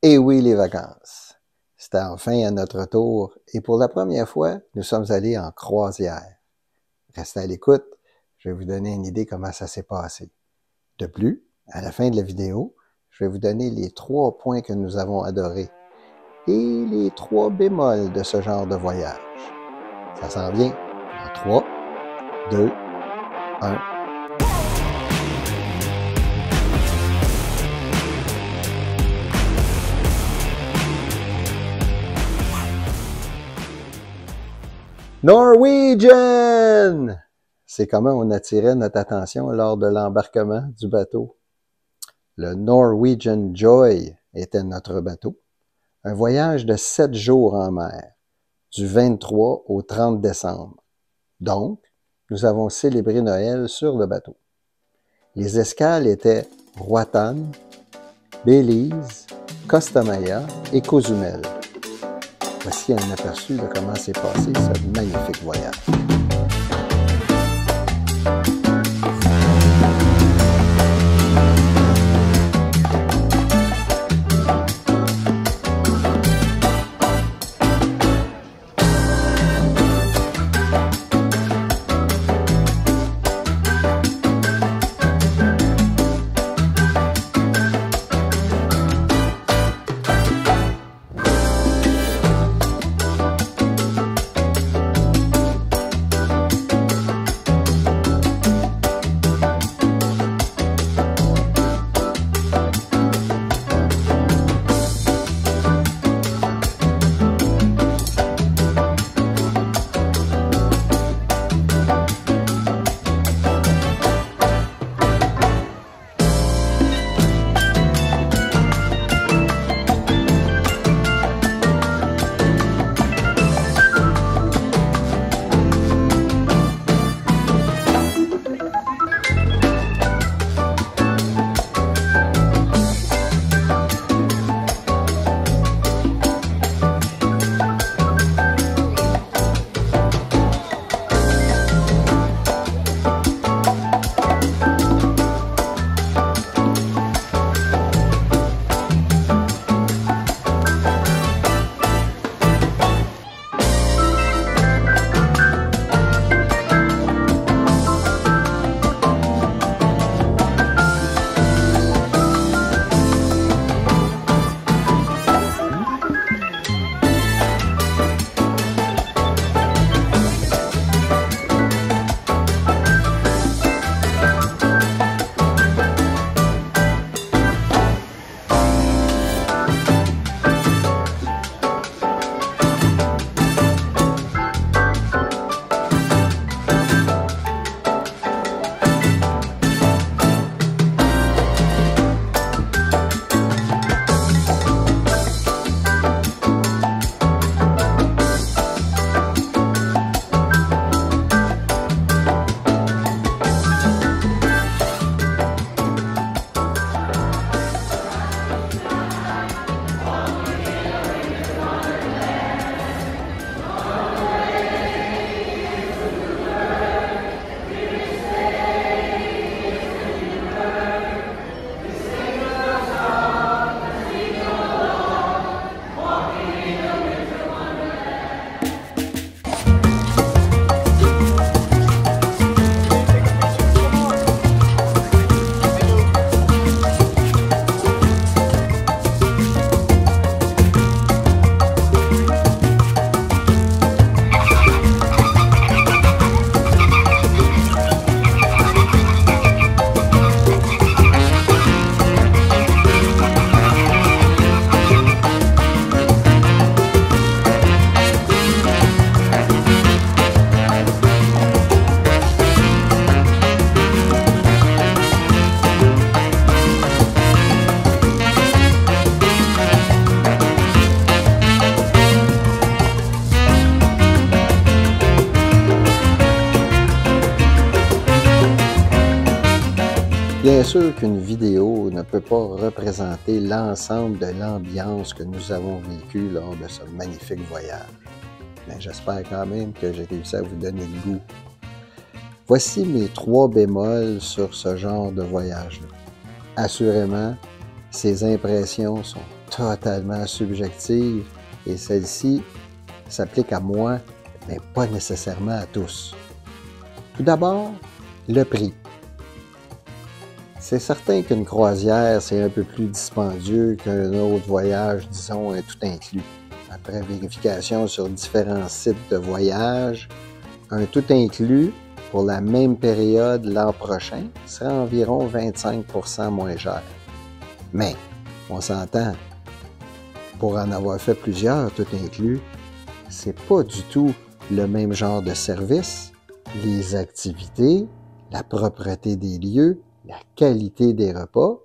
Et oui, les vacances. C'était enfin à notre tour et pour la première fois, nous sommes allés en croisière. Restez à l'écoute, je vais vous donner une idée comment ça s'est passé. De plus, à la fin de la vidéo, je vais vous donner les 3 points que nous avons adorés et les 3 bémols de ce genre de voyage. Ça s'en vient en 3, 2, 1. Norwegian! C'est comment on attirait notre attention lors de l'embarquement du bateau. Le Norwegian Joy était notre bateau. Un voyage de 7 jours en mer, du 23 au 30 décembre. Donc, nous avons célébré Noël sur le bateau. Les escales étaient Roatan, Belize, Costa Maya et Cozumel. Voici un aperçu de comment s'est passé ce magnifique voyage. Bien sûr qu'une vidéo ne peut pas représenter l'ensemble de l'ambiance que nous avons vécue lors de ce magnifique voyage. Mais j'espère quand même que j'ai réussi à vous donner le goût. Voici mes 3 bémols sur ce genre de voyage-là. Assurément, ces impressions sont totalement subjective et celle-ci s'applique à moi, mais pas nécessairement à tous. Tout d'abord, le prix. C'est certain qu'une croisière, c'est un peu plus dispendieux qu'un autre voyage, disons, un tout inclus. Après vérification sur différents sites de voyage, un tout inclus pour la même période l'an prochain sera environ 25% moins cher. Mais, on s'entend, pour en avoir fait plusieurs tout inclus, c'est pas du tout le même genre de service, les activités, la propreté des lieux, la qualité des repas,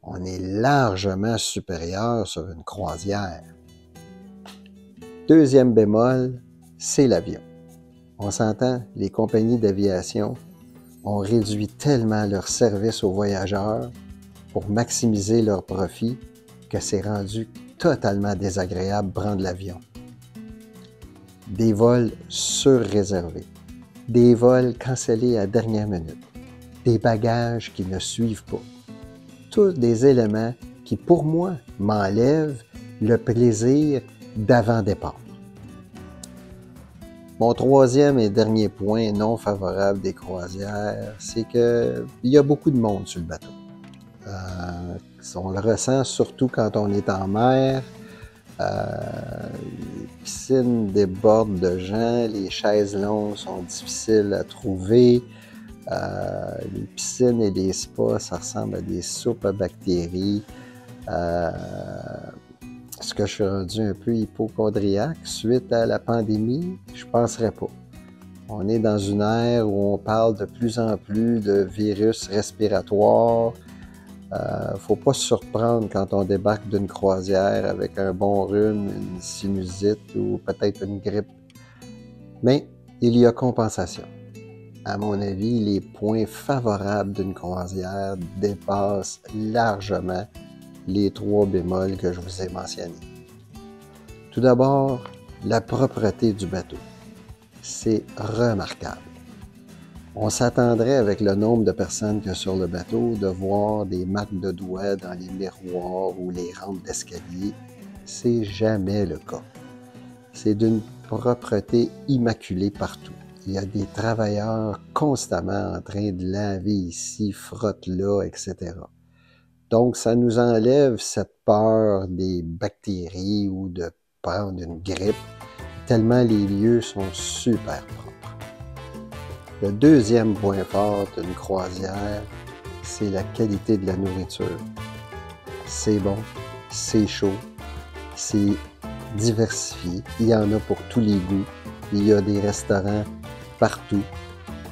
on est largement supérieur sur une croisière. Deuxième bémol, c'est l'avion. On s'entend, les compagnies d'aviation ont réduit tellement leur service aux voyageurs pour maximiser leurs profits que c'est rendu totalement désagréable de prendre l'avion. Des vols surréservés, des vols cancellés à dernière minute, des bagages qui ne suivent pas. Tous des éléments qui, pour moi, m'enlèvent le plaisir d'avant-départ. Mon troisième et dernier point non favorable des croisières, c'est qu'il y a beaucoup de monde sur le bateau. On le ressent surtout quand on est en mer. Les piscines débordent de gens, les chaises longues sont difficiles à trouver. Les piscines et les spas, ça ressemble à des soupes à bactéries. Est-ce que je suis rendu un peu hypocondriaque suite à la pandémie? Je ne penserais pas. On est dans une ère où on parle de plus en plus de virus respiratoires. Faut pas se surprendre quand on débarque d'une croisière avec un bon rhume, une sinusite ou peut-être une grippe. Mais il y a compensation. À mon avis, les points favorables d'une croisière dépassent largement les 3 bémols que je vous ai mentionnés. Tout d'abord, la propreté du bateau. C'est remarquable. On s'attendrait, avec le nombre de personnes qu'il y a sur le bateau, de voir des marques de doigts dans les miroirs ou les rampes d'escalier. C'est jamais le cas. C'est d'une propreté immaculée partout. Il y a des travailleurs constamment en train de laver ici, frotte là, etc. Donc, ça nous enlève cette peur des bactéries ou de prendre une grippe, tellement les lieux sont super propres. Le deuxième point fort d'une croisière, c'est la qualité de la nourriture. C'est bon, c'est chaud, c'est diversifié, il y en a pour tous les goûts, il y a des restaurants partout.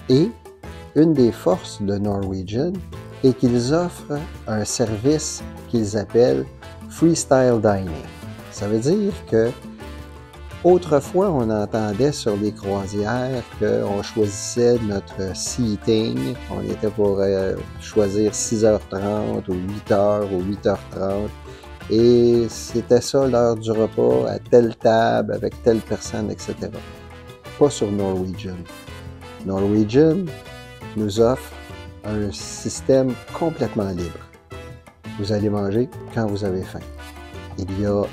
Et une des forces de Norwegian est qu'ils offrent un service qu'ils appellent Freestyle Dining. Ça veut dire que autrefois, on entendait sur les croisières qu'on choisissait notre seating. On était pour choisir 6h30 ou 8h ou 8h30. Et c'était ça l'heure du repas, à telle table, avec telle personne, etc. Pas sur Norwegian. Norwegian nous offre un système complètement libre. Vous allez manger quand vous avez faim. Il y a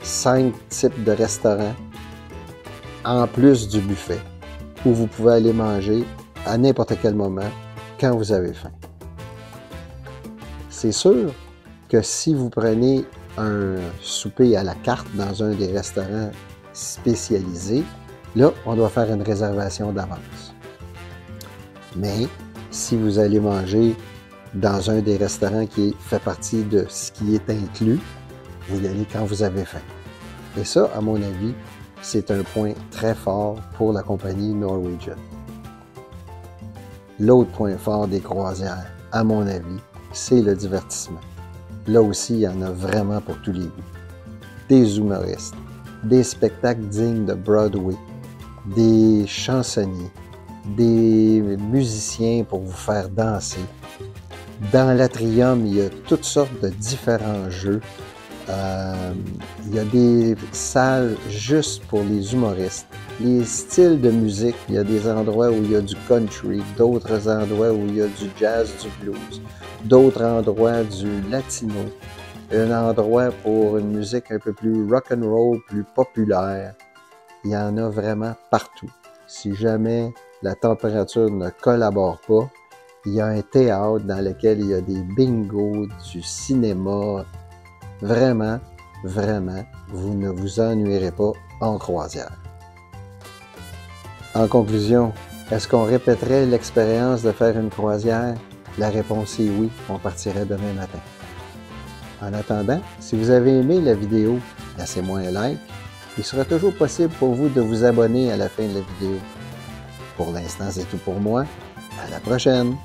5 types de restaurants en plus du buffet où vous pouvez aller manger à n'importe quel moment quand vous avez faim. C'est sûr que si vous prenez un souper à la carte dans un des restaurants spécialisés, là, on doit faire une réservation d'avance. Mais si vous allez manger dans un des restaurants qui fait partie de ce qui est inclus, vous y allez quand vous avez faim. Et ça, à mon avis, c'est un point très fort pour la compagnie Norwegian. L'autre point fort des croisières, à mon avis, c'est le divertissement. Là aussi, il y en a vraiment pour tous les goûts. Des humoristes, des spectacles dignes de Broadway, des chansonniers, des musiciens pour vous faire danser. Dans l'Atrium, il y a toutes sortes de différents jeux. Il y a des salles juste pour les humoristes. Les styles de musique, il y a des endroits où il y a du country, d'autres endroits où il y a du jazz, du blues, d'autres endroits du latino. un endroit pour une musique un peu plus rock'n'roll, plus populaire. Il y en a vraiment partout. Si jamais la température ne collabore pas, il y a un théâtre dans lequel il y a des bingos, du cinéma. Vraiment, vraiment, vous ne vous ennuierez pas en croisière. En conclusion, est-ce qu'on répéterait l'expérience de faire une croisière? La réponse est oui, on partirait demain matin. En attendant, si vous avez aimé la vidéo, laissez-moi un like. Il sera toujours possible pour vous de vous abonner à la fin de la vidéo. Pour l'instant, c'est tout pour moi. À la prochaine!